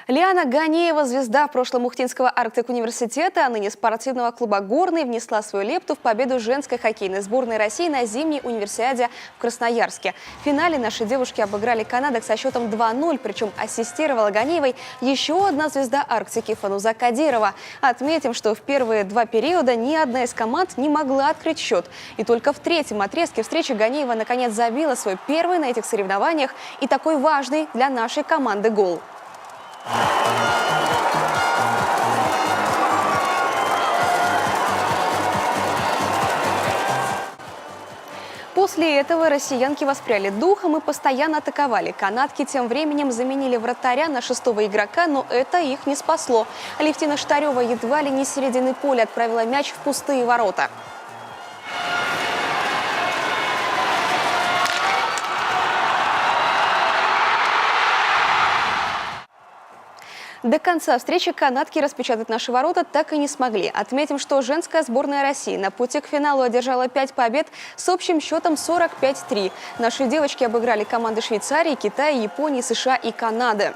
Лиана Ганеева, звезда прошлого Ухтинского Арктик-университета, а ныне спортивного клуба «Горный», внесла свою лепту в победу женской хоккейной сборной России на зимней универсиаде в Красноярске. В финале наши девушки обыграли канадок со счетом 2-0, причем ассистировала Ганеевой еще одна звезда Арктики Фануза Кадирова. Отметим, что в первые два периода ни одна из команд не могла открыть счет. И только в третьем отрезке встречи Ганеева наконец забила свой первый на этих соревнованиях и такой важный для нашей команды гол. После этого россиянки воспряли духом и постоянно атаковали. Канадки тем временем заменили вратаря на шестого игрока, но это их не спасло. Алевтина Штарева едва ли не с середины поля отправила мяч в пустые ворота. До конца встречи канадки распечатать наши ворота так и не смогли. Отметим, что женская сборная России на пути к финалу одержала 5 побед с общим счетом 45-3. Наши девочки обыграли команды Швейцарии, Китая, Японии, США и Канады.